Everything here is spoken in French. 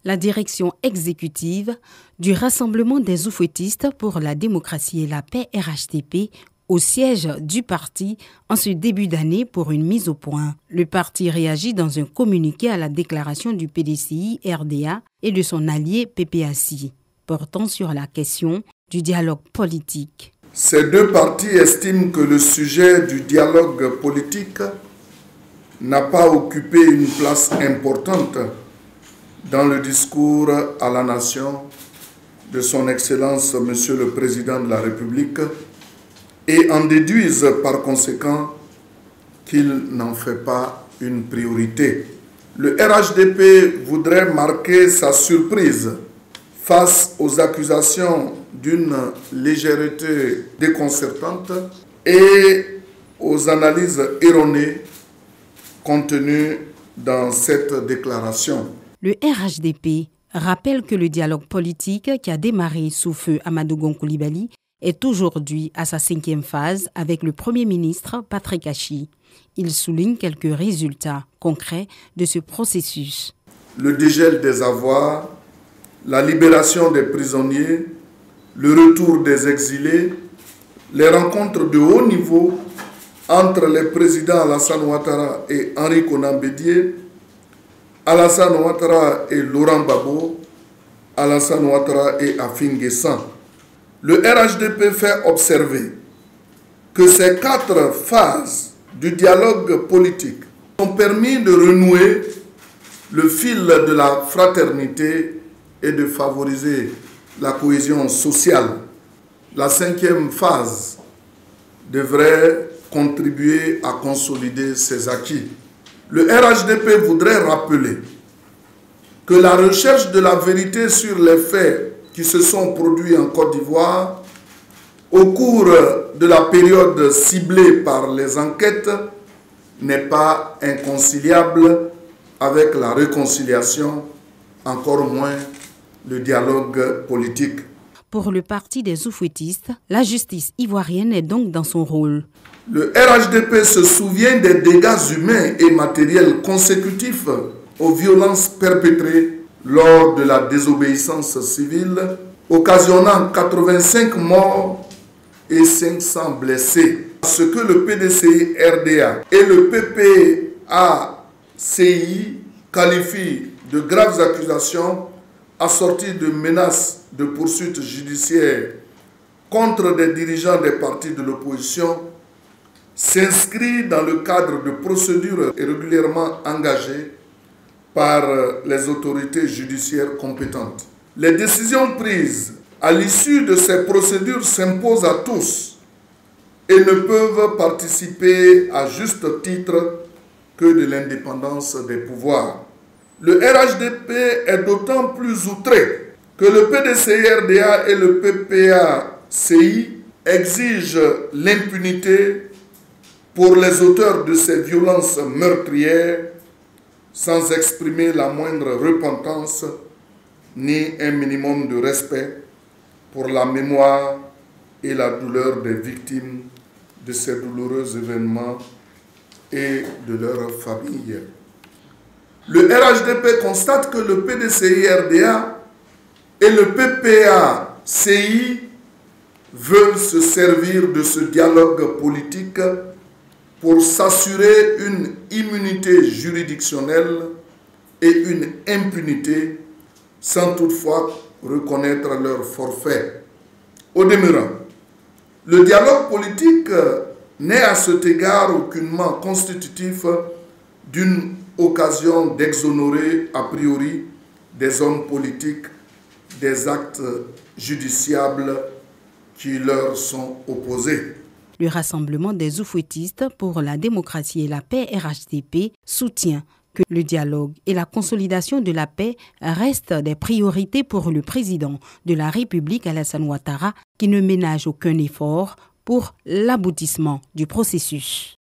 La direction exécutive du Rassemblement des oufouettistes pour la démocratie et la paix RHDP au siège du parti en ce début d'année pour une mise au point. Le parti réagit dans un communiqué à la déclaration du PDCI RDA et de son allié PPACI, portant sur la question du dialogue politique. Ces deux partis estiment que le sujet du dialogue politique n'a pas occupé une place importante dans le discours à la nation de son Excellence Monsieur le Président de la République et en déduisent par conséquent qu'il n'en fait pas une priorité. Le RHDP voudrait marquer sa surprise face aux accusations d'une légèreté déconcertante et aux analyses erronées contenues dans cette déclaration. Le RHDP rappelle que le dialogue politique qui a démarré sous feu Amadou Gon Coulibaly est aujourd'hui à sa 5e phase avec le Premier ministre Patrick Achi. Il souligne quelques résultats concrets de ce processus. Le dégel des avoirs, la libération des prisonniers, le retour des exilés, les rencontres de haut niveau entre les présidents Alassane Ouattara et Henri Konan Bédié, Alassane Ouattara et Laurent Gbagbo, Alassane Ouattara et Afin Guessan. Le RHDP fait observer que ces 4 phases du dialogue politique ont permis de renouer le fil de la fraternité et de favoriser la cohésion sociale. La 5e phase devrait contribuer à consolider ces acquis. Le RHDP voudrait rappeler que la recherche de la vérité sur les faits qui se sont produits en Côte d'Ivoire au cours de la période ciblée par les enquêtes n'est pas inconciliable avec la réconciliation, encore moins le dialogue politique. Pour le parti des oufouettistes, la justice ivoirienne est donc dans son rôle. Le RHDP se souvient des dégâts humains et matériels consécutifs aux violences perpétrées lors de la désobéissance civile, occasionnant 85 morts et 500 blessés. Ce que le PDCI RDA et le PPACI qualifient de graves accusations assorties de menaces de poursuites judiciaires contre des dirigeants des partis de l'opposition s'inscrit dans le cadre de procédures régulièrement engagées par les autorités judiciaires compétentes. Les décisions prises à l'issue de ces procédures s'imposent à tous et ne peuvent participer à juste titre que de l'indépendance des pouvoirs. Le RHDP est d'autant plus outré que le PDCI-RDA et le PPACI exigent l'impunité pour les auteurs de ces violences meurtrières sans exprimer la moindre repentance ni un minimum de respect pour la mémoire et la douleur des victimes de ces douloureux événements et de leurs familles. Le RHDP constate que le PDCI-RDA et le PPACI veulent se servir de ce dialogue politique pour s'assurer une immunité juridictionnelle et une impunité sans toutefois reconnaître leur forfait. Au demeurant, le dialogue politique n'est à cet égard aucunement constitutif d'une occasion d'exonérer a priori des hommes politiques des actes judiciables qui leur sont opposés. Le Rassemblement des oufouettistes pour la démocratie et la paix RHDP soutient que le dialogue et la consolidation de la paix restent des priorités pour le président de la République Alassane Ouattara qui ne ménage aucun effort pour l'aboutissement du processus.